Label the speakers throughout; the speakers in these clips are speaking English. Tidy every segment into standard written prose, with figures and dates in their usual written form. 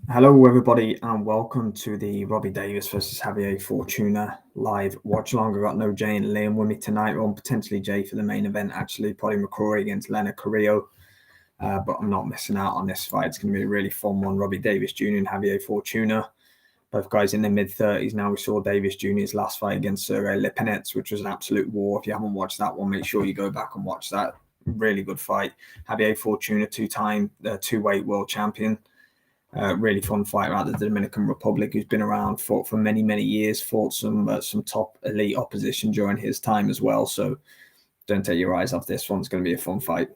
Speaker 1: Hello, everybody, and welcome to the Robbie Davies versus Javier Fortuna live watch along. I've got no Jay and Liam with me tonight, or potentially Jay for the main event, actually. Paddy McCrory against Leonard Carrillo. But I'm not missing out on this fight. It's going to be a really fun one. Robbie Davies Jr. and Javier Fortuna, both guys in their mid-30s now. We saw Davies Jr.'s last fight against Sergey Lipinets, which was an absolute war. If you haven't watched that one, make sure you go back and watch that. Really good fight. Javier Fortuna, two-time two-weight world champion. Really fun fighter out of the Dominican Republic, who's been around, fought for many years, fought some top elite opposition during his time as well. So don't take your eyes off this one. It's going to be a fun fight.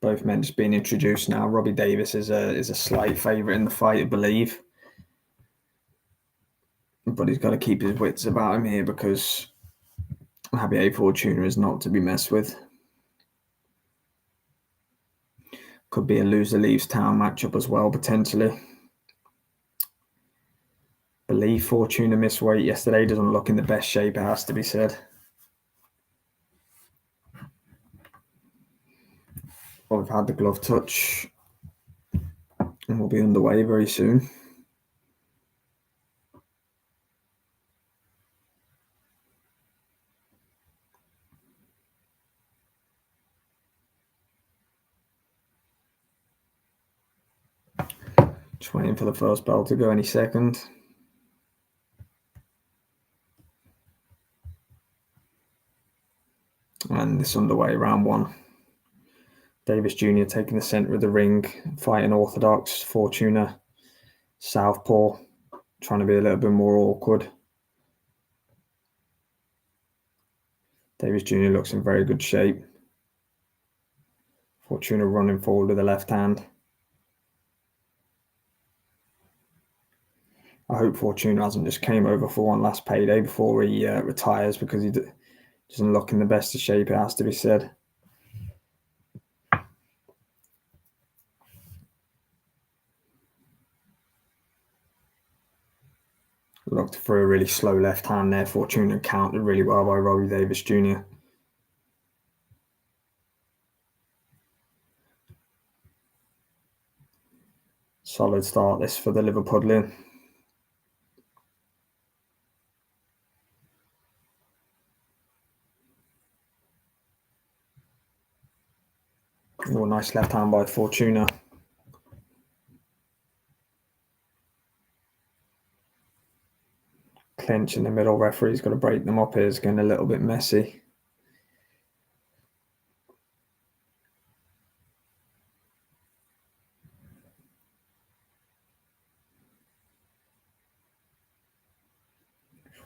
Speaker 1: Both men just being introduced now. Robbie Davies is a slight favourite in the fight, I believe, but he's got to keep his wits about him here because Javier Fortuna is not to be messed with. Could be a loser leaves town matchup as well, potentially. Believe Fortuna missed weight yesterday. Doesn't look in the best shape, it has to be said. Well, we've had the glove touch and we'll be underway very soon. Just waiting for the first bell to go any second. And this underway, round one. Davies Jr. taking the centre of the ring, fighting orthodox. Fortuna, southpaw, trying to be a little bit more awkward. Davies Jr. looks in very good shape. Fortuna running forward with the left hand. I hope Fortuna hasn't just came over for one last payday before he retires, because he doesn't look in the best of shape, it has to be said. Looked for a really slow left hand there. Fortuna countered really well by Robbie Davies Jr. Solid start this for the Liverpudlian. Oh, nice left hand by Fortuna. Clinch in the middle. Referee's got to break them up here. It's getting a little bit messy.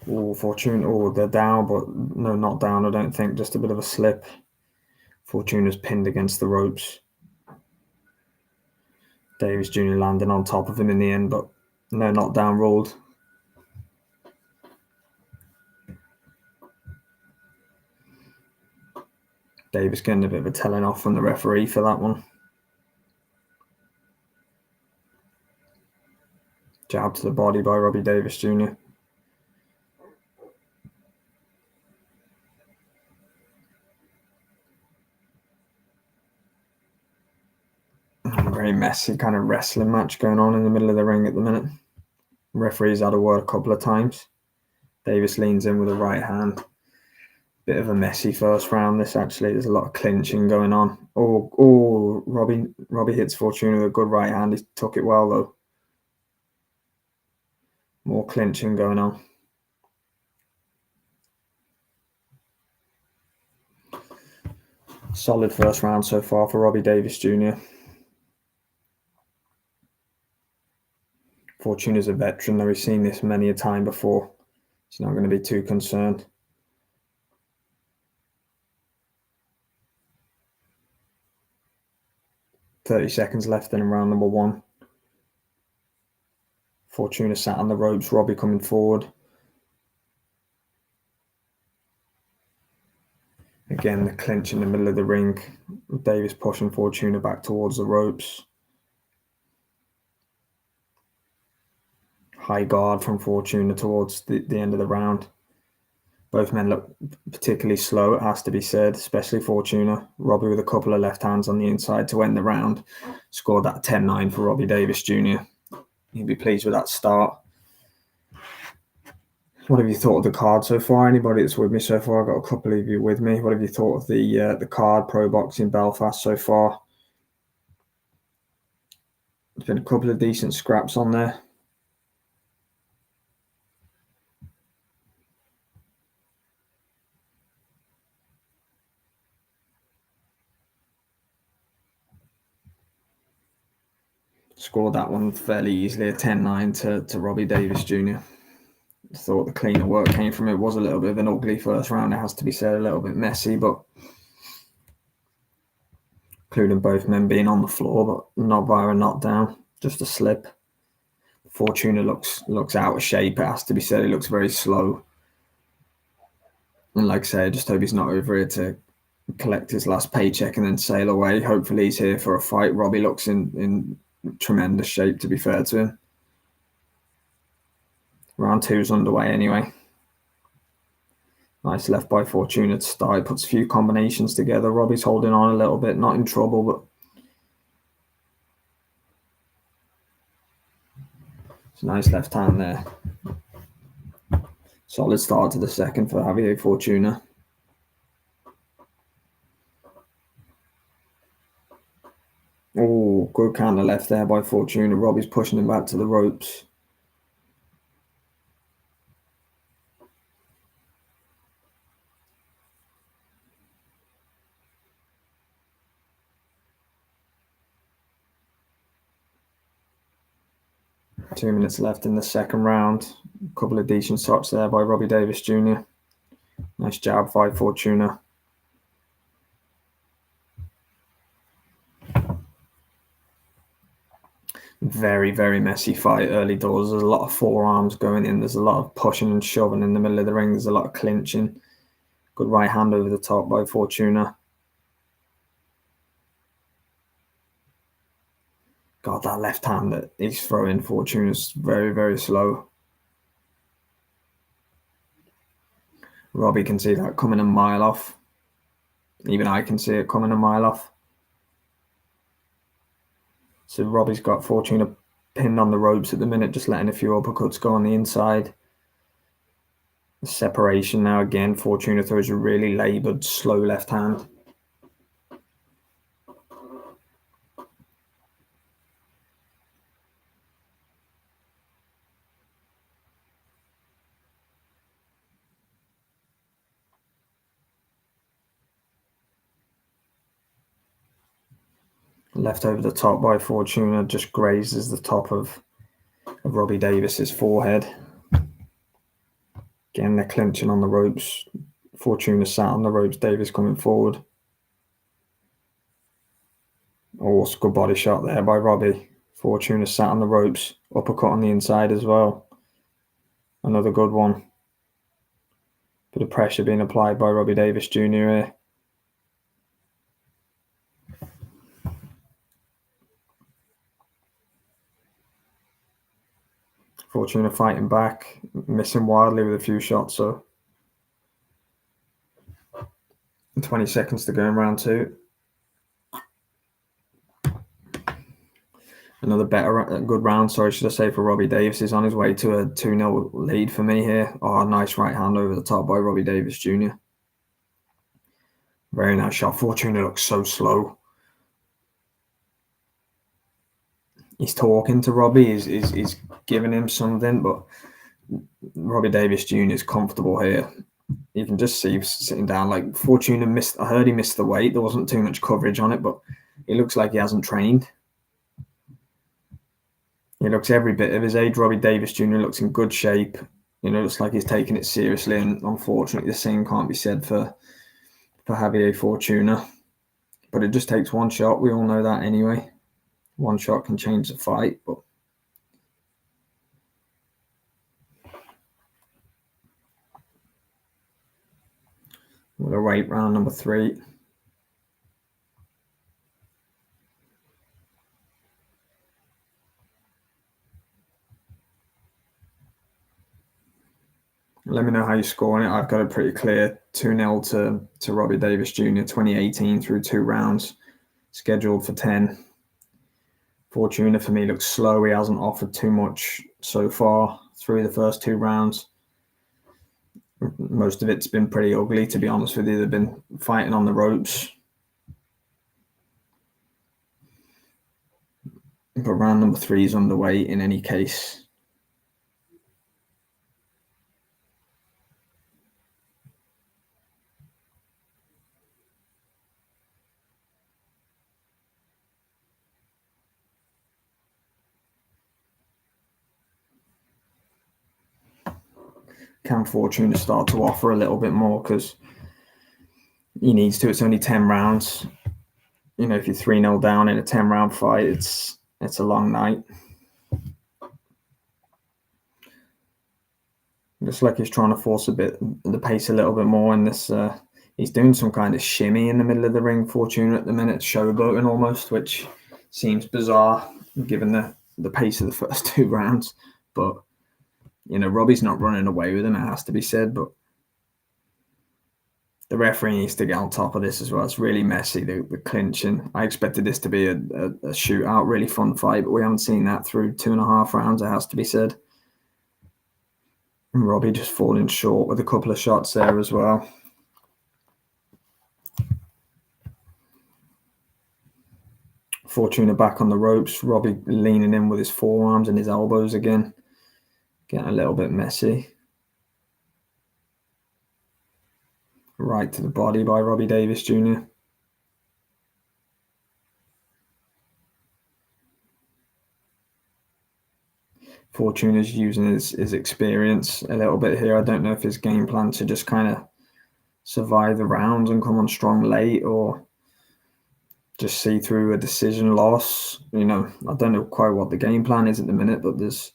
Speaker 1: Oh, Fortuna. Oh, they're down, but no, not down, I don't think. Just a bit of a slip. Fortuna's pinned against the ropes. Davies Jr. landing on top of him in the end, but no, not down ruled. Davies getting a bit of a telling off from the referee for that one. Jab to the body by Robbie Davies Jr. Very messy kind of wrestling match going on in the middle of the ring at the minute. Referee's had a word a couple of times. Davies leans in with a right hand. Bit of a messy first round this, actually. There's a lot of clinching going on. Oh, Robbie hits Fortuna with a good right hand. He took it well, though. More clinching going on. Solid first round so far for Robbie Davies Jr. Fortuna's a veteran, though. He's seen this many a time before. He's not going to be too concerned. .30 seconds left in round number one. Fortuna sat on the ropes. Robbie coming forward. Again, the clinch in the middle of the ring. Davies pushing Fortuna back towards the ropes. High guard from Fortuna towards the end of the round. Both men look particularly slow, it has to be said, especially Fortuna. Robbie with a couple of left hands on the inside to end the round. Scored that 10-9 for Robbie Davies Jr. He'll be pleased with that start. What have you thought of the card so far? Anybody that's with me so far? I've got a couple of you with me. What have you thought of the card pro boxing Belfast so far? There's been a couple of decent scraps on there. Scored that one fairly easily, a 10-9 to Robbie Davies Jr. Thought the cleaner work came from it. Was a little bit of an ugly first round, it has to be said, a little bit messy, but including both men being on the floor, but not via a knockdown, just a slip. Fortuna looks out of shape, it has to be said. He looks very slow. And like I say, I just hope he's not over here to collect his last paycheck and then sail away. Hopefully he's here for a fight. Robbie looks in tremendous shape, to be fair to him. Round 2's underway anyway. Nice left by Fortuna to start. He puts a few combinations together. Robbie's holding on a little bit, not in trouble, but it's a nice left hand there. Solid start to the second for Javier Fortuna. Oh, good counter left there by Fortuna. Robbie's pushing him back to the ropes. Two minutes left in the second round. A couple of decent shots there by Robbie Davies Jr. Nice jab by Fortuna. Very, very messy fight early doors. There's a lot of forearms going in. There's a lot of pushing and shoving in the middle of the ring. There's a lot of clinching. Good right hand over the top by Fortuna. God, that left hand that he's throwing Fortuna's very, very slow. Robbie can see that coming a mile off. Even I can see it coming a mile off. So Robbie's got Fortuna pinned on the ropes at the minute, just letting a few uppercuts go on the inside. The separation now again. Fortuna throws a really laboured, slow left hand. Left over the top by Fortuna, just grazes the top of Robbie Davis's forehead. Again, they're clinching on the ropes. Fortuna sat on the ropes, Davis coming forward. Oh, it's a good body shot there by Robbie. Fortuna sat on the ropes, uppercut on the inside as well. Another good one. Bit of pressure being applied by Robbie Davies Jr. here. Fortuna fighting back, missing wildly with a few shots, so 20 seconds to go in round 2. Another good round, should I say, for Robbie Davies. Is on his way to a 2-0 lead for me here. Oh, nice right hand over the top by Robbie Davies Jr. Very nice shot. Fortuna looks so slow. He's talking to Robbie. He's giving him something, but Robbie Davies Jr. is comfortable here. You can just see he's sitting down. Like Fortuna missed. I heard he missed the weight. There wasn't too much coverage on it, but it looks like he hasn't trained. He looks every bit of his age. Robbie Davies Jr. looks in good shape. Looks like he's taking it seriously. And unfortunately, the same can't be said for Javier Fortuna. But it just takes one shot. We all know that anyway. One shot can change the fight. But we'll await round number 3. Let me know how you're scoring it. I've got it pretty clear. 2-0 to Robbie Davies Jr. 2018 through 2 rounds. Scheduled for 10. Fortuna for me looks slow. He hasn't offered too much so far through the first 2 rounds. Most of it's been pretty ugly, to be honest with you. They've been fighting on the ropes. But round number 3 is underway in any case. Can Fortuna start to offer a little bit more? Because he needs to. It's only 10 rounds. You know, if you're 3-0 down in a 10-round fight, it's a long night. Looks like he's trying to force the pace a little bit more in this. He's doing some kind of shimmy in the middle of the ring, Fortuna, at the minute, showboating almost, which seems bizarre given the pace of the first 2 rounds. But, you know, Robbie's not running away with him, it has to be said. But the referee needs to get on top of this as well. It's really messy, the clinching. I expected this to be a shootout, really fun fight, but we haven't seen that through 2.5 rounds, it has to be said. And Robbie just falling short with a couple of shots there as well. Fortuna back on the ropes. Robbie leaning in with his forearms and his elbows again. Getting a little bit messy. Right to the body by Robbie Davies Jr. Fortuna's using his experience a little bit here. I don't know if his game plan to just kind of survive the rounds and come on strong late, or just see through a decision loss. You know, I don't know quite what the game plan is at the minute, but there's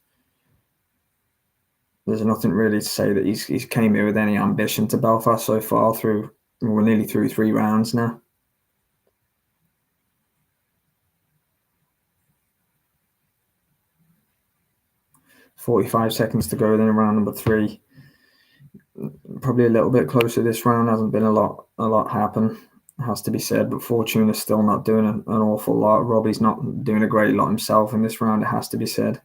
Speaker 1: nothing really to say that he's came here with any ambition to Belfast so far. We're nearly through 3 rounds now. .45 seconds to go then in round number 3. Probably a little bit closer this round. Hasn't been a lot happen, has to be said, but Fortuna's still not doing an awful lot. Robbie's not doing a great lot himself in this round, it has to be said.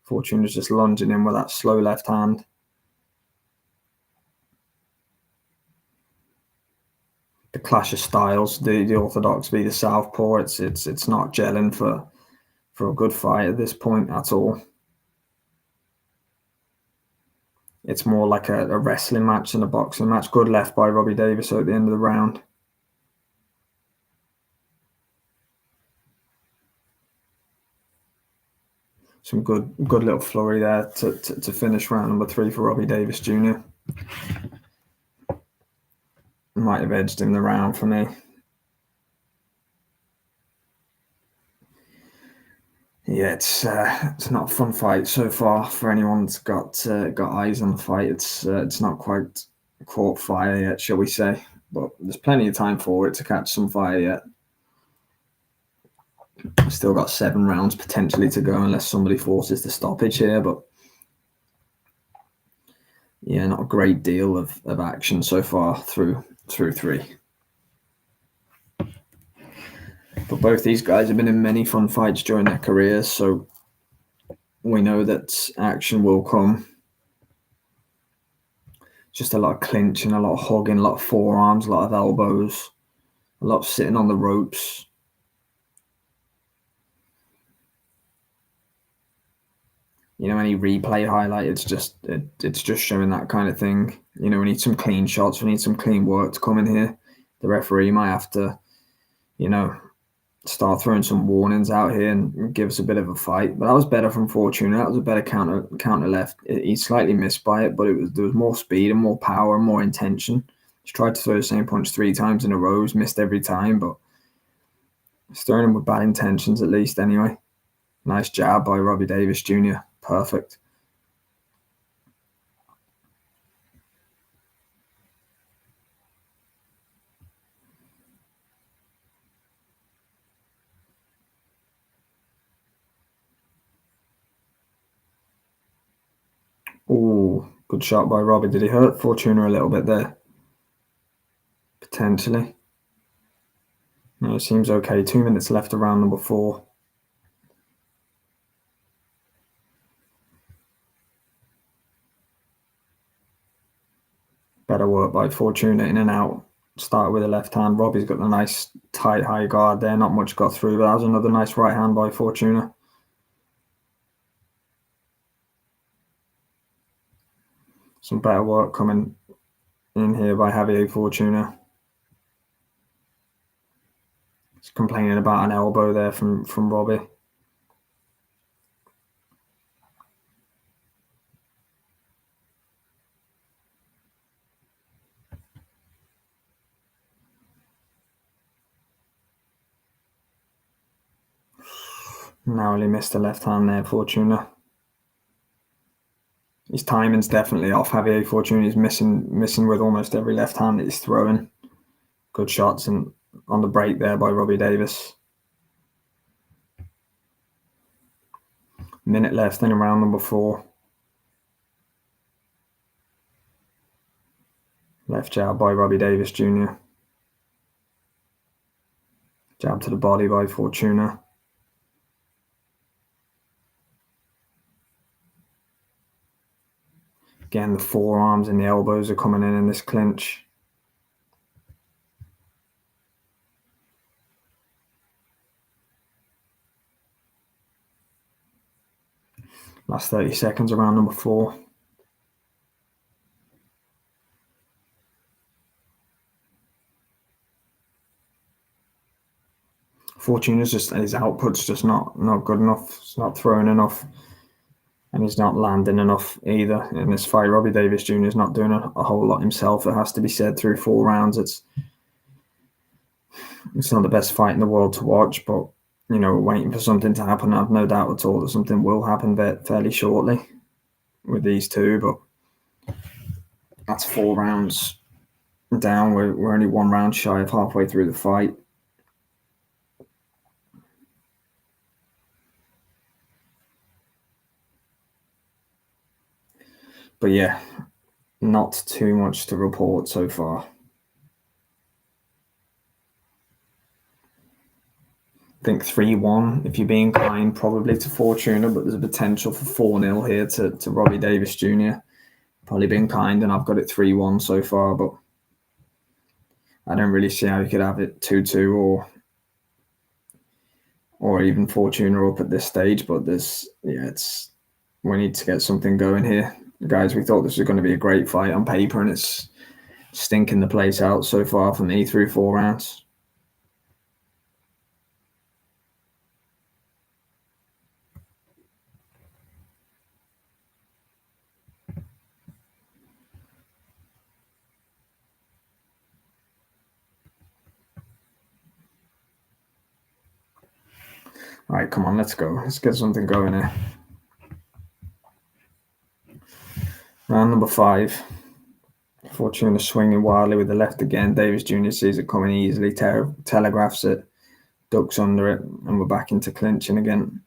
Speaker 1: Fortuna's just lunging in with that slow left hand. The clash of styles, the orthodox v the southpaw, it's not gelling for a good fight at this point at all. It's more like a wrestling match than a boxing match. Good left by Robbie Davies at the end of the round. Some good little flurry there to finish round number 3 for Robbie Davies Jr. Might have edged him the round for me. Yeah, it's not a fun fight so far for anyone that's got eyes on the fight. It's not quite caught fire yet, shall we say? But there's plenty of time for it to catch some fire yet. Still got 7 rounds potentially to go unless somebody forces the stoppage here. But yeah, not a great deal of action so far through 3. But both these guys have been in many fun fights during their careers, so we know that action will come. Just a lot of clinching, a lot of hugging, a lot of forearms, a lot of elbows, a lot of sitting on the ropes. You know, any replay highlight, it's just showing that kind of thing. You know, we need some clean shots, we need some clean work to come in here. The referee might have to, you know, start throwing some warnings out here and give us a bit of a fight. But that was better from Fortuna. That was a better counter left. He slightly missed by it, but there was more speed and more power and more intention. He's tried to throw the same punch 3 times in a row. He's missed every time, but he's throwing him with bad intentions at least anyway. Nice jab by Robbie Davies Jr. Perfect. Oh, Good shot by Robbie. Did he hurt Fortuna a little bit there? Potentially. No, it seems okay. 2 minutes left of round number 4. Better work by Fortuna, in and out. Started with a left hand. Robbie's got the nice tight high guard there. Not much got through, but that was another nice right hand by Fortuna. Some better work coming in here by Javier Fortuna. He's complaining about an elbow there from Robbie. Narrowly missed the left hand there, Fortuna. His timing's definitely off. Javier Fortuna is missing with almost every left hand that he's throwing. Good shots and on the break there by Robbie Davies. Minute left in round number 4. Left jab by Robbie Davies Jr. Jab to the body by Fortuna. Again, the forearms and the elbows are coming in this clinch. Last 30 seconds of round number 4. Fortuna's just, his output's just not good enough. He's not throwing enough, and he's not landing enough either in this fight. Robbie Davies Jr. is not doing a whole lot himself. It has to be said. Through 4 rounds, it's not the best fight in the world to watch, but you know, waiting for something to happen. I've no doubt at all that something will happen fairly shortly with these two, but that's 4 rounds down. We're only 1 round shy of halfway through the fight. But yeah, not too much to report so far. I think 3-1, if you're being kind, probably to Fortuna, but there's a potential for 4-0 here to Robbie Davies Jr. Probably being kind, and I've got it 3-1 so far, but I don't really see how you could have it 2-2 or even Fortuna up at this stage. But we need to get something going here, guys. We thought this was going to be a great fight on paper, and it's stinking the place out so far for me through 4 rounds. All right, come on, let's go. Let's get something going here. Round number 5. Fortuna swinging wildly with the left again. Davies Jr. sees it coming easily, telegraphs it, ducks under it, and we're back into clinching again.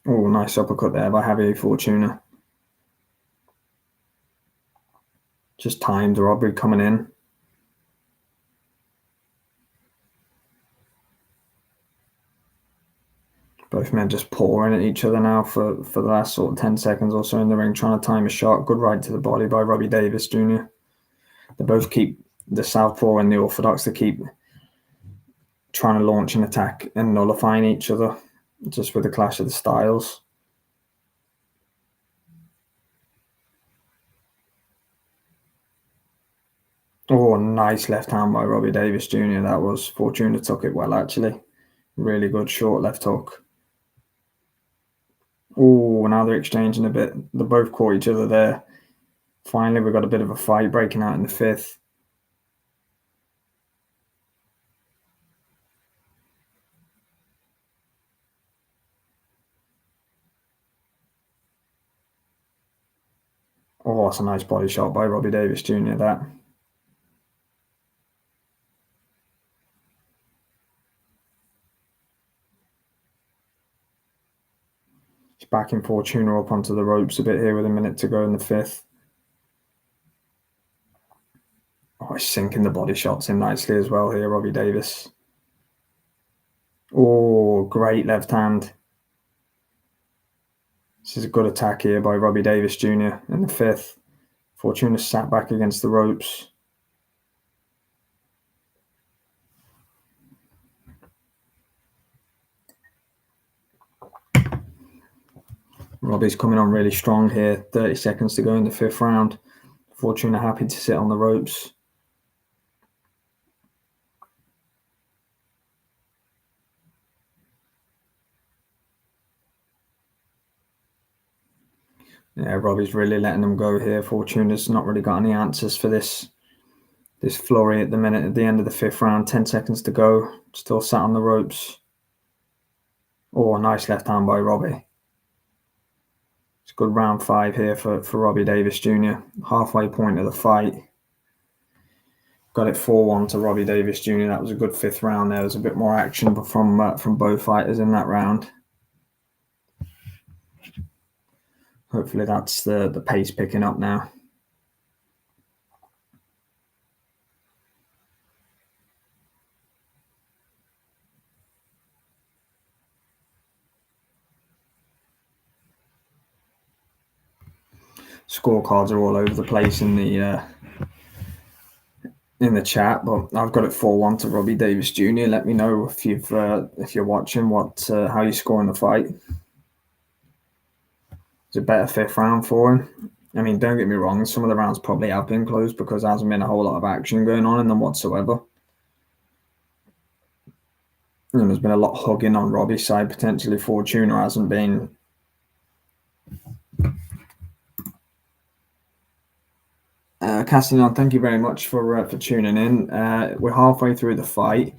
Speaker 1: Oh, nice uppercut there by Javier Fortuna. Just timed Robbie coming in. Both men just pouring at each other now for the last sort of 10 seconds or so in the ring, trying to time a shot. Good right to the body by Robbie Davies Jr. They both keep the southpaw and the orthodox. They keep trying to launch an attack and nullifying each other, just with the clash of the styles. Oh, nice left hand by Robbie Davies Jr. That was. Fortuna took it well, actually. Really good short left hook. Oh, now they're exchanging a bit. They both caught each other there. Finally, we've got a bit of a fight breaking out in the 5th. Oh, that's a nice body shot by Robbie Davies Jr. That. He's backing Fortuna up onto the ropes a bit here with a minute to go in the fifth. Oh, he's sinking the body shots in nicely as well here, Robbie Davies. Oh, great left hand. This is a good attack here by Robbie Davies Jr. in the fifth. Fortuna sat back against the ropes. Robbie's coming on really strong here. 30 seconds to go in the fifth round. Fortuna happy to sit on the ropes. Yeah, Robbie's really letting them go here. Fortuna's not really got any answers for this flurry at the minute. At the end of the fifth round, 10 seconds to go. Still sat on the ropes. Oh, nice left hand by Robbie. It's a good round 5 here for Robbie Davies Jr. Halfway point of the fight. Got it 4-1 to Robbie Davies Jr. That was a good fifth round there. There was a bit more action from both fighters in that round. Hopefully that's the pace picking up now. Scorecards are all over the place in the chat, but I've got it 4-1 to Robbie Davies Jr. Let me know if you're watching how you score in the fight. It's a better fifth round for him. I mean, don't get me wrong, some of the rounds probably have been close because there hasn't been a whole lot of action going on in them whatsoever. And there's been a lot of hugging on Robbie's side, potentially. Fortuna hasn't been. Castellan, thank you very much for tuning in. We're halfway through the fight.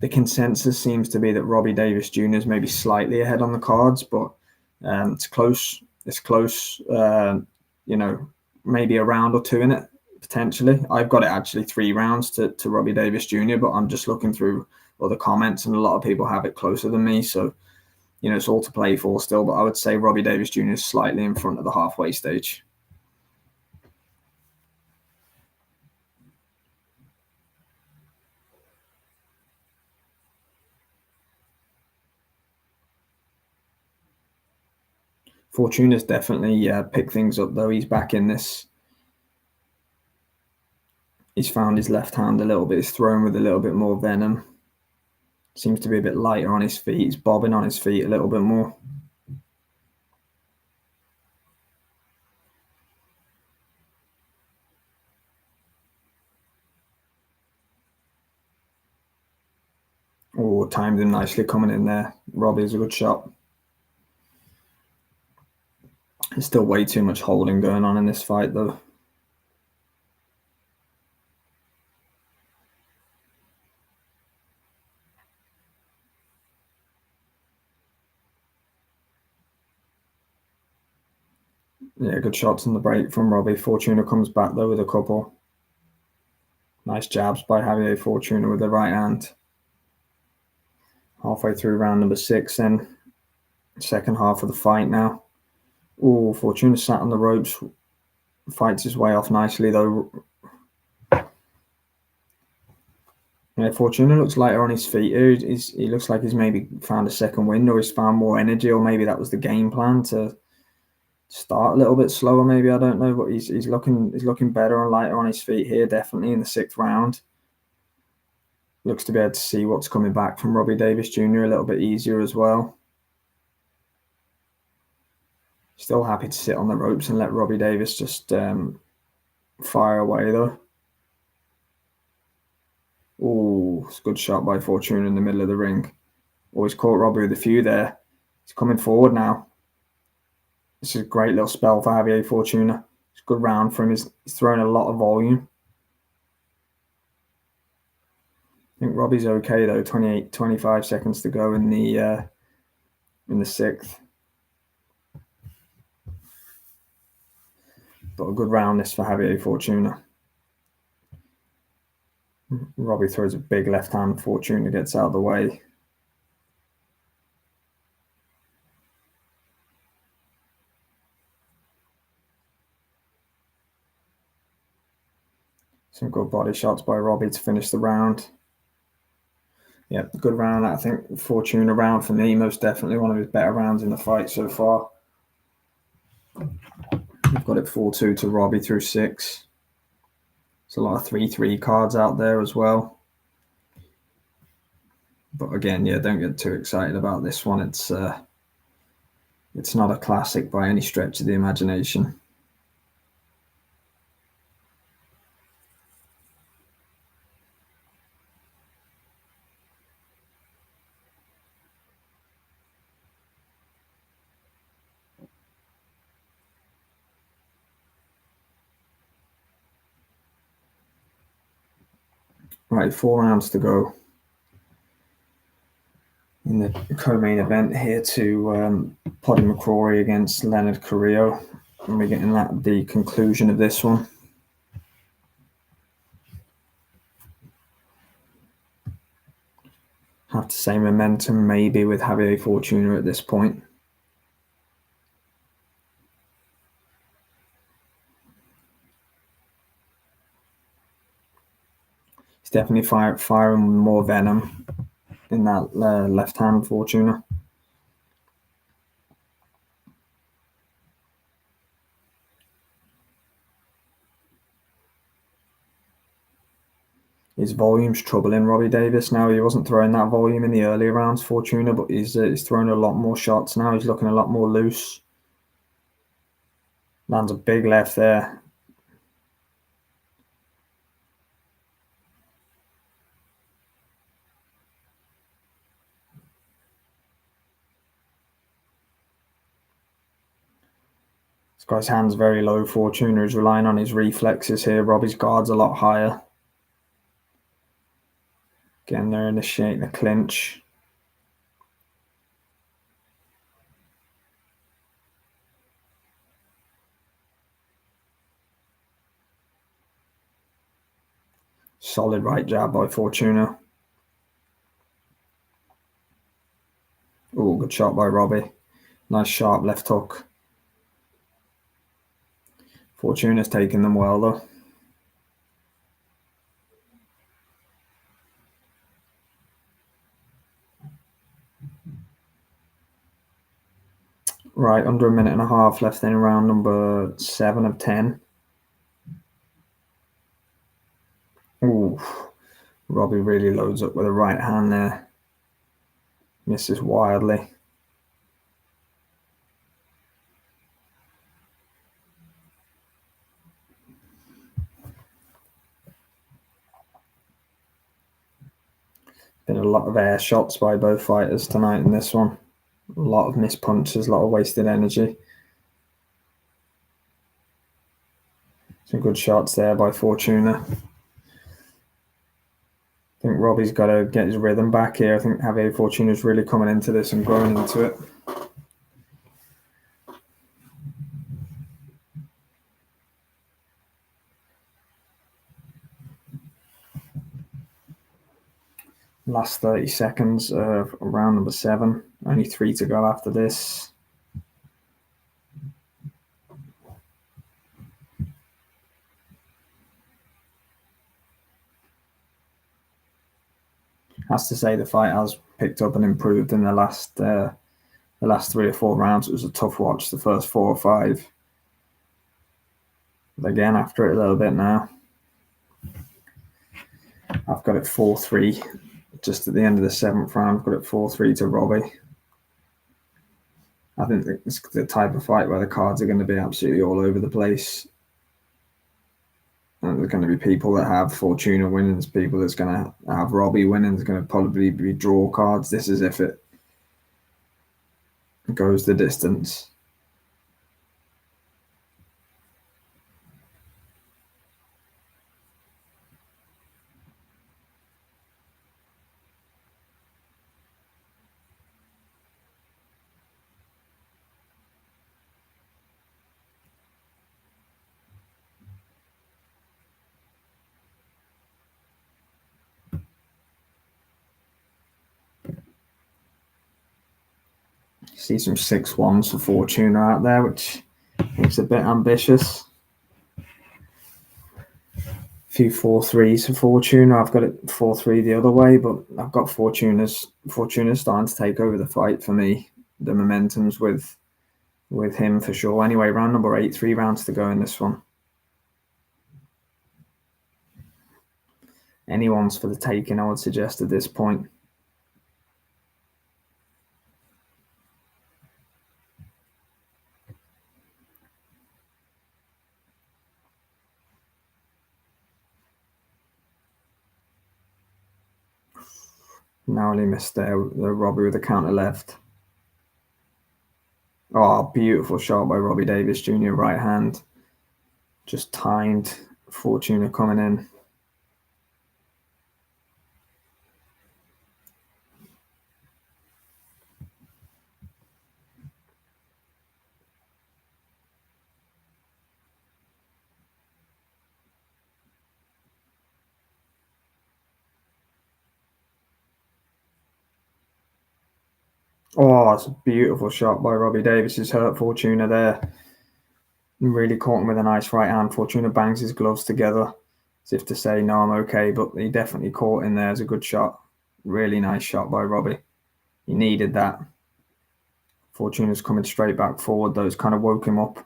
Speaker 1: The consensus seems to be that Robbie Davies Jr. is maybe slightly ahead on the cards, but it's close. It's close. Maybe a round or two in it, potentially. I've got it actually 3 rounds to Robbie Davies Jr., but I'm just looking through other comments, and a lot of people have it closer than me. So, it's all to play for still, but I would say Robbie Davies Jr. is slightly in front of the halfway stage. Fortuna's definitely picked things up, though. He's back in this. He's found his left hand a little bit. He's thrown with a little bit more venom. Seems to be a bit lighter on his feet. He's bobbing on his feet a little bit more. Oh, timed him nicely coming in there. Robbie's a good shot. There's still way too much holding going on in this fight, though. Yeah, good shots on the break from Robbie. Fortuna comes back, though, with a couple. Nice jabs by Javier Fortuna with the right hand. Halfway through round number 6, then. Second half of the fight now. Oh, Fortuna sat on the ropes. Fights his way off nicely, though. Yeah, Fortuna looks lighter on his feet. He looks like he's maybe found a second wind, or he's found more energy, or maybe that was the game plan to start a little bit slower. Maybe, I don't know, but he's looking better and lighter on his feet here. Definitely in the 6th round. Looks to be able to see what's coming back from Robbie Davies Jr. a little bit easier as well. Still happy to sit on the ropes and let Robbie Davies just fire away, though. Oh, it's a good shot by Fortuna in the middle of the ring. Always caught Robbie with a few there. He's coming forward now. This is a great little spell for Javier Fortuna. It's a good round for him. He's throwing a lot of volume. I think Robbie's okay, though. 25 seconds to go in the 6th. But a good round this for Javier Fortuna. Robbie throws a big left hand. Fortuna gets out of the way. Some good body shots by Robbie to finish the round. Yeah, good round. I think Fortuna round for me, most definitely one of his better rounds in the fight so far. We've got it 4-2 to Robbie through 6. There's a lot of 3-3 cards out there as well. But again, yeah, don't get too excited about this one. It's not a classic by any stretch of the imagination. Right, 4 rounds to go in the co-main event here to Paddy McCrory against Leonard Carrillo. And we're getting the conclusion of this one. Have to say momentum maybe with Javier Fortuna at this point. He's definitely firing more venom in that left hand, Fortuna. His volume's troubling Robbie Davies now. He wasn't throwing that volume in the earlier rounds, Fortuna, but he's throwing a lot more shots now. He's looking a lot more loose. Lands a big left there. This guy's hand's very low. Fortuna is relying on his reflexes here. Robbie's guard's a lot higher. Again, they're initiating a clinch. Solid right jab by Fortuna. Oh, good shot by Robbie. Nice sharp left hook. Fortuna's taking them well though. Right, under a minute and a half left in round number 7 of 10. Ooh, Robbie really loads up with a right hand there. Misses wildly. Been a lot of air shots by both fighters tonight in this one. A lot of missed punches, a lot of wasted energy. Some good shots there by Fortuna. I think Robbie's got to get his rhythm back here. I think Javier Fortuna's really coming into this and growing into it. Last 30 seconds of round number 7. Only 3 to go after this. Has to say the fight has picked up and improved in the last 3 or 4 rounds. It was a tough watch the first 4 or 5. But again, after it a little bit now. I've got it 4-3. Just at the end of the 7th round, I've got it 4-3 to Robbie. I think it's the type of fight where the cards are going to be absolutely all over the place. And there's going to be people that have Fortuna winning, there's people that's going to have Robbie winning, there's going to probably be draw cards. This is if it goes the distance. See some 6-1s for Fortuna out there, which looks a bit ambitious. A few 4-3s for Fortuna. I've got it 4-3 the other way, but I've got Fortuna's starting to take over the fight for me. The momentum's with him for sure. Anyway, round number 8, 3 rounds to go in this one. Anyone's for the taking, I would suggest at this point. Narrowly missed there, the Robbie with the counter left. Oh, beautiful shot by Robbie Davies Jr. right hand. Just timed Fortuna coming in. Oh, it's a beautiful shot by Robbie Davies. He's hurt Fortuna there. Really caught him with a nice right hand. Fortuna bangs his gloves together as if to say, no, I'm okay. But he definitely caught in there as a good shot. Really nice shot by Robbie. He needed that. Fortuna's coming straight back forward, though. It's kind of woke him up.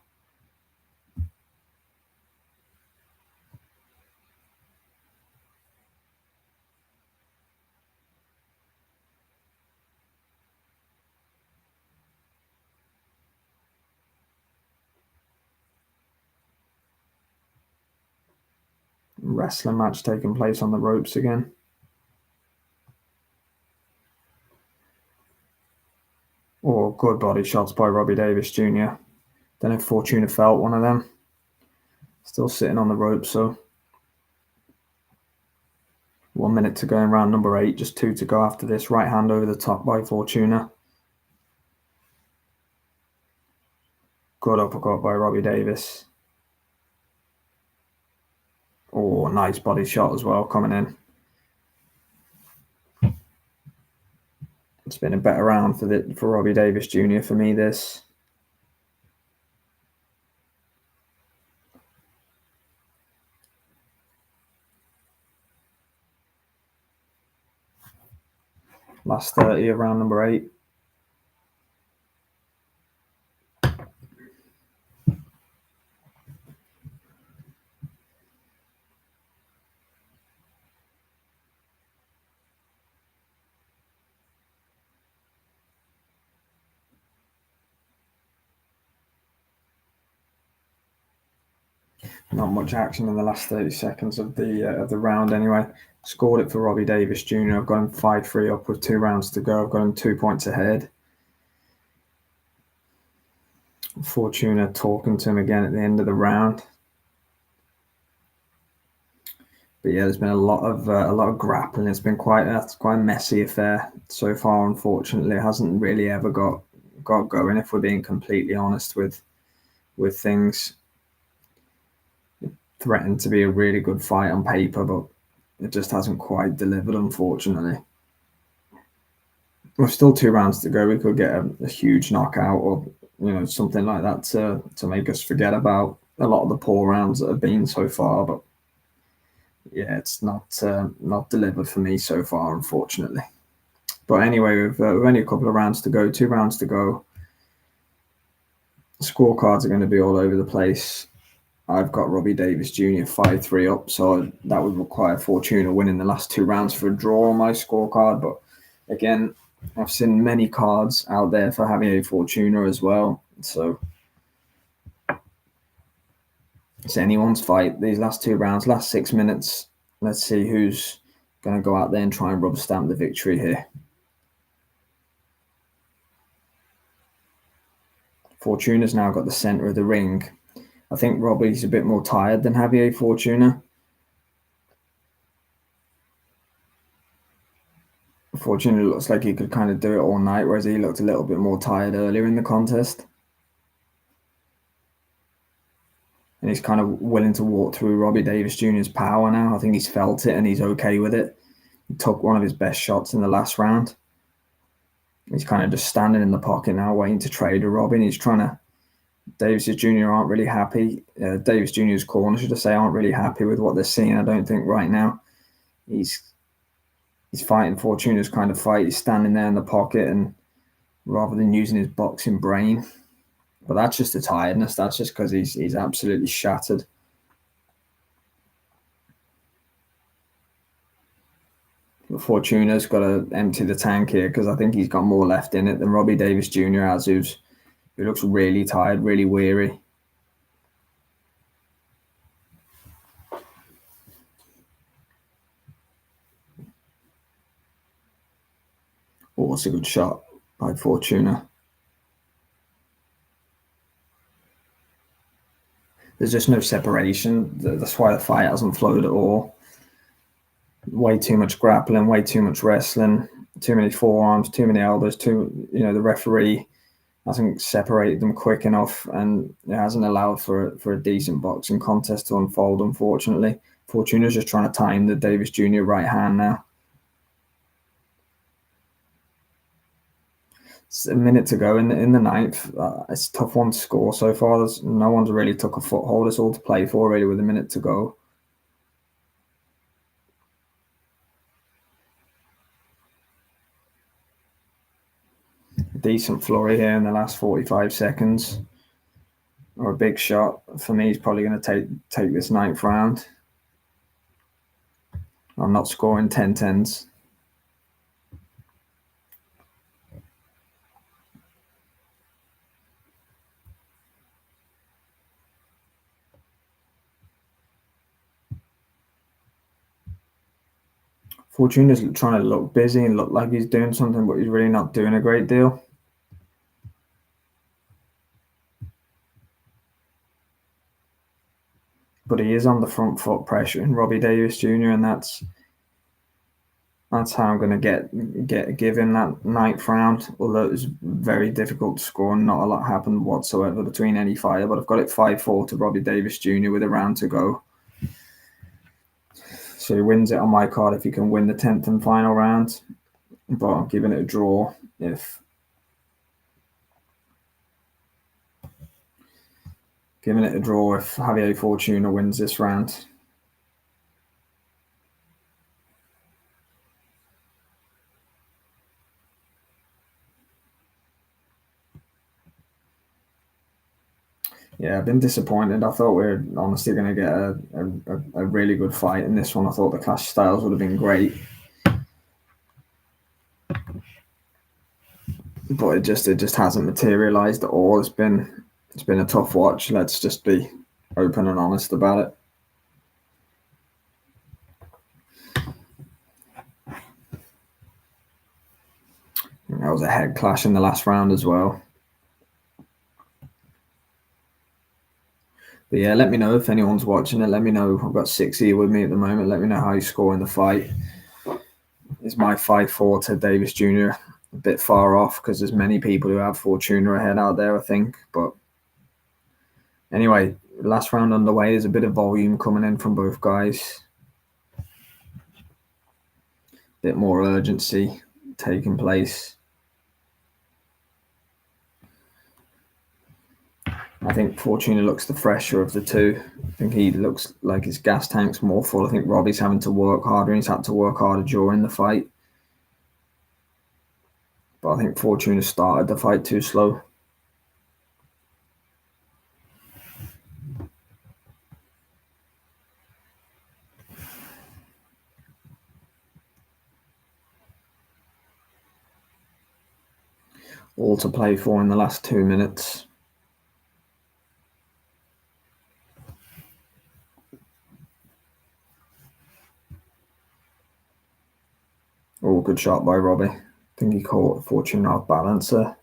Speaker 1: Wrestling match taking place on the ropes again. Oh, good body shots by Robbie Davies Jr. Don't know if Fortuna felt one of them. Still sitting on the ropes, so 1 minute to go in round number 8. Just 2 to go after this. Right hand over the top by Fortuna. Good uppercut by Robbie Davies. Oh, nice body shot as well coming in. It's been a better round for Robbie Davies Jr. for me, this. Last 30 of round number 8. Not much action in the last 30 seconds of the round anyway. Scored it for Robbie Davies Jr. I've got him 5-3 up with 2 rounds to go. I've got him 2 points ahead. Fortuna talking to him again at the end of the round. But yeah, there's been a lot of grappling. It's been quite a messy affair so far. Unfortunately, it hasn't really ever got going. If we're being completely honest with things, it threatened to be a really good fight on paper, but it just hasn't quite delivered. Unfortunately, we've still 2 rounds to go. We could get a huge knockout or something like that to make us forget about a lot of the poor rounds that have been so far, but. Yeah, it's not delivered for me so far, unfortunately. But anyway, we've only a couple of rounds to go, 2 rounds to go. Scorecards are going to be all over the place. I've got Robbie Davies Jr. 5-3 up, so that would require Fortuna winning the last 2 rounds for a draw on my scorecard. But again, I've seen many cards out there for Javier Fortuna as well, so it's anyone's fight. These last 2 rounds, last 6 minutes. Let's see who's going to go out there and try and rubber stamp the victory here. Fortuna's now got the center of the ring. I think Robbie's a bit more tired than Javier Fortuna. Fortuna looks like he could kind of do it all night, whereas he looked a little bit more tired earlier in the contest. And he's kind of willing to walk through Robbie Davies Jr.'s power now. I think he's felt it and he's okay with it. He took one of his best shots in the last round. He's kind of just standing in the pocket now, waiting to trade with Robbie. He's trying to. Davies Jr. aren't really happy. Davies Jr.'s corner, should I say, aren't really happy with what they're seeing. I don't think right now. He's fighting Fortuna's kind of fight. He's standing there in the pocket, and rather than using his boxing brain, but that's just a tiredness. That's just because he's absolutely shattered. But Fortuna's got to empty the tank here because I think he's got more left in it than Robbie Davies Jr. has, who looks really tired, really weary. Oh, that's a good shot by Fortuna. There's just no separation. That's why the fight hasn't flowed at all. Way too much grappling, way too much wrestling, too many forearms, too many elbows. The referee hasn't separated them quick enough, and it hasn't allowed for a decent boxing contest to unfold. Unfortunately, Fortuna's just trying to time the Davies Jr. right hand now. It's a minute to go in the ninth. It's a tough one to score so far. No one's really took a foothold. It's all to play for really with a minute to go. Decent flurry here in the last 45 seconds, or a big shot. For me, he's probably going to take this ninth round. I'm not scoring 10-10s. Fortuna's trying to look busy and look like he's doing something, but he's really not doing a great deal. But he is on the front foot pressuring Robbie Davies Jr., and that's how I'm going to give him that ninth round. Although it was very difficult to score and not a lot happened whatsoever between any fighter, but I've got it 5-4 to Robbie Davies Jr. with a round to go. So he wins it on my card if he can win the 10th and final round, but I'm giving it a draw if Javier Fortuna wins this round. Yeah, I've been disappointed. I thought we were honestly going to get a really good fight in this one. I thought the clash styles would have been great, but it just hasn't materialized at all. It's been a tough watch. Let's just be open and honest about it. That was a head clash in the last round as well. But yeah, let me know if anyone's watching it. Let me know. I've got 6 here with me at the moment. Let me know how you score in the fight. Is my 5-4 to Davies Jr. a bit far off because there's many people who have Fortuna ahead out there, I think. But anyway, last round underway. There's a bit of volume coming in from both guys. A bit more urgency taking place. I think Fortuna looks the fresher of the two. I think he looks like his gas tank's more full. I think Robbie's having to work harder, and he's had to work harder during the fight. But I think Fortuna started the fight too slow. All to play for in the last 2 minutes. Oh, good shot by Robbie. I think he caught Fortuna off balance there.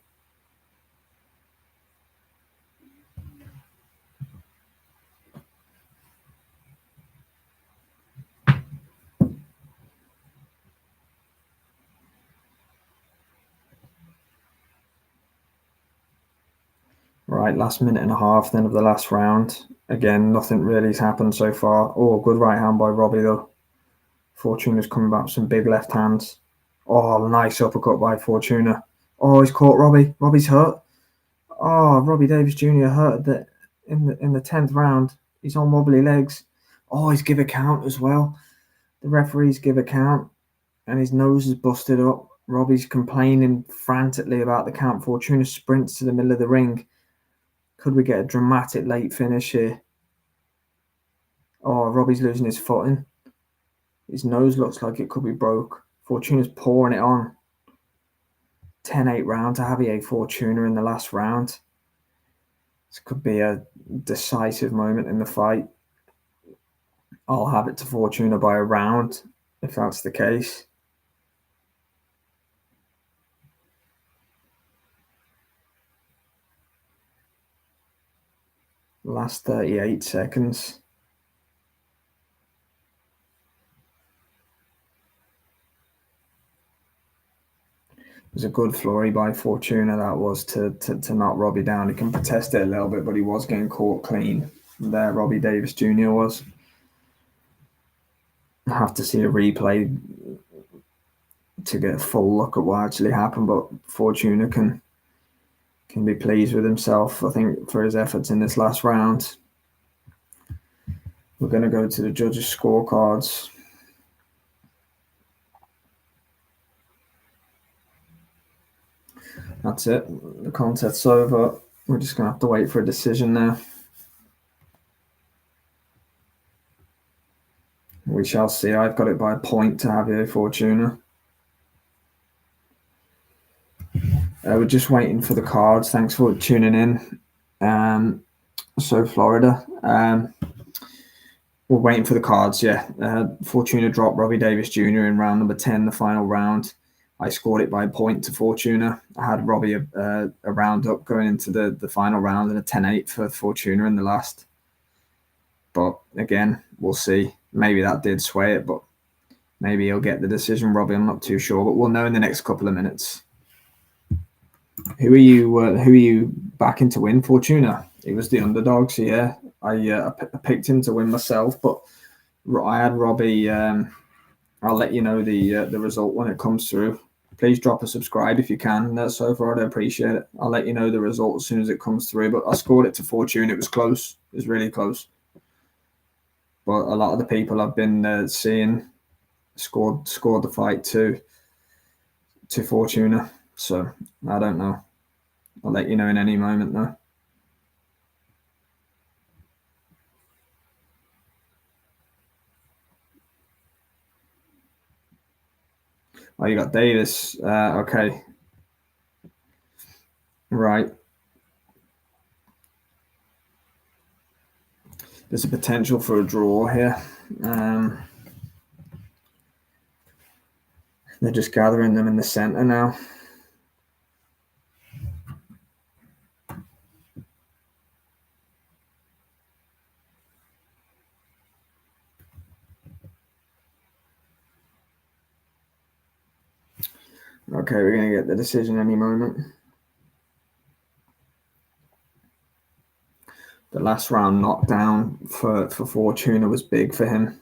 Speaker 1: Right, last minute and a half then of the last round. Again, nothing really has happened so far. Oh, good right hand by Robbie though. Fortuna's coming back with some big left hands. Oh, nice uppercut by Fortuna. Oh, he's caught Robbie. Robbie's hurt. Oh, Robbie Davies Jr. hurt that in the 10th round. He's on wobbly legs. Oh, he's give a count as well. The referees give a count, and his nose is busted up. Robbie's complaining frantically about the count. Fortuna sprints to the middle of the ring. Could we get a dramatic late finish here? Oh, Robbie's losing his footing. His nose looks like it could be broke. Fortuna's pouring it on. 10-8 round to Javier Fortuna in the last round. This could be a decisive moment in the fight. I'll have it to Fortuna by a round, if that's the case. Last 38 seconds. It was a good flurry by Fortuna, that was, to knock Robbie down. He can protest it a little bit, but he was getting caught clean. There, Robbie Davies Jr. was. I have to see a replay to get a full look at what actually happened, but Fortuna can be pleased with himself, I think, for his efforts in this last round. We're going to go to the judges' scorecards. That's it. The contest's over. We're just going to have to wait for a decision now. We shall see. I've got it by a point to Javier Fortuna. We're just waiting for the cards. Thanks for tuning in. So Florida. We're waiting for the cards, yeah. Fortuna dropped Robbie Davies Jr. in round number 10, the final round. I scored it by a point to Fortuna. I had Robbie a round up going into the final round and a 10-8 for Fortuna in the last. But again, we'll see. Maybe that did sway it, but maybe he'll get the decision, Robbie. I'm not too sure, but we'll know in the next couple of minutes. Who are you backing to win? Fortuna. He was the underdog, so yeah. I picked him to win myself, but I had Robbie. I'll let you know the result when it comes through. Please drop a subscribe if you can. So far, I'd appreciate it. I'll let you know the result as soon as it comes through. But I scored it to Fortuna. It was close. It was really close. But a lot of the people I've been seeing scored the fight to Fortuna. So I don't know. I'll let you know in any moment though. Oh, you got Davis. Okay. Right. There's a potential for a draw here. They're just gathering them in the center now. Okay, we're going to get the decision any moment. The last round knockdown for Fortuna was big for him.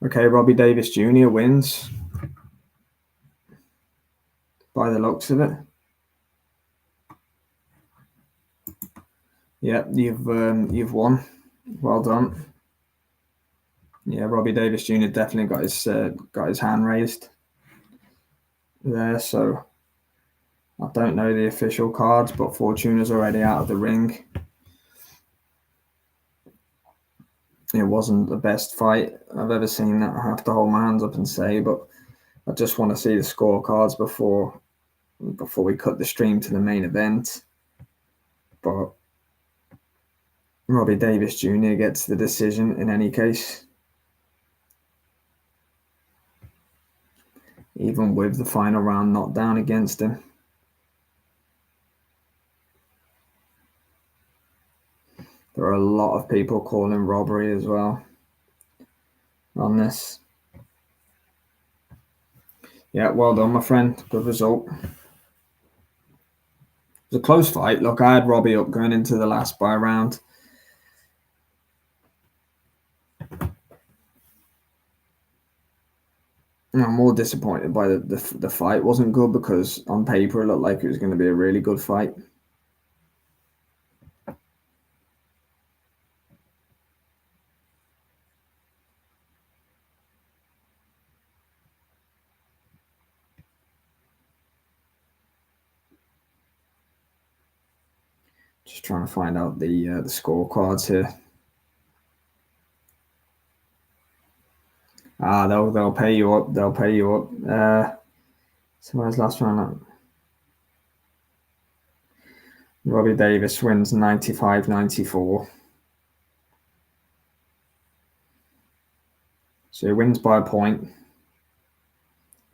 Speaker 1: Okay, Robbie Davies Jr. wins by the looks of it. Yeah, you've won. Well done. Yeah, Robbie Davies Jr. definitely got his hand raised there. So I don't know the official cards, but Fortuna's already out of the ring. It wasn't the best fight I've ever seen, that I have to hold my hands up and say, but I just want to see the scorecards before we cut the stream to the main event. But Robbie Davies Jr. gets the decision in any case, even with the final round knockdown against him. There are a lot of people calling robbery as well on this. Yeah, well done, my friend. Good result. was a close fight. Look, I had Robbie up going into the last by a round. I'm more disappointed by the fight. Wasn't good because on paper it looked like it was going to be a really good fight. Just trying to find out the scorecards here. They'll pay you up. They'll pay you up. So where's last round? Robbie Davies wins 95-94. So he wins by a point.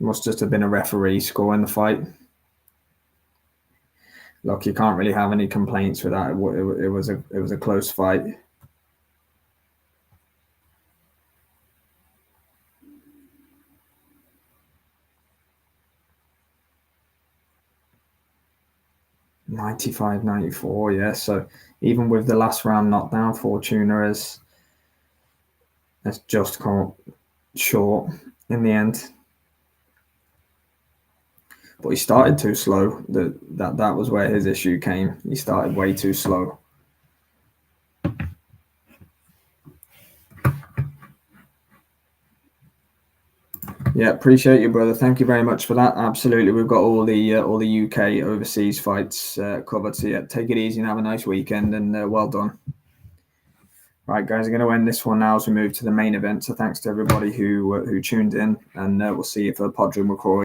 Speaker 1: Must just have been a referee scoring the fight. Look, you can't really have any complaints with that. It was a close fight. $95-94, yeah. So even with the last round knockdown, Fortuna has just come short in the end. But he started too slow. That was where his issue came. He started way too slow. Yeah, appreciate you, brother. Thank you very much for that. Absolutely, we've got all the UK overseas fights covered. So yeah, take it easy and have a nice weekend, and well done. Right, guys, I'm going to end this one now as we move to the main event. So thanks to everybody who tuned in, and we'll see you for the Podroom recording.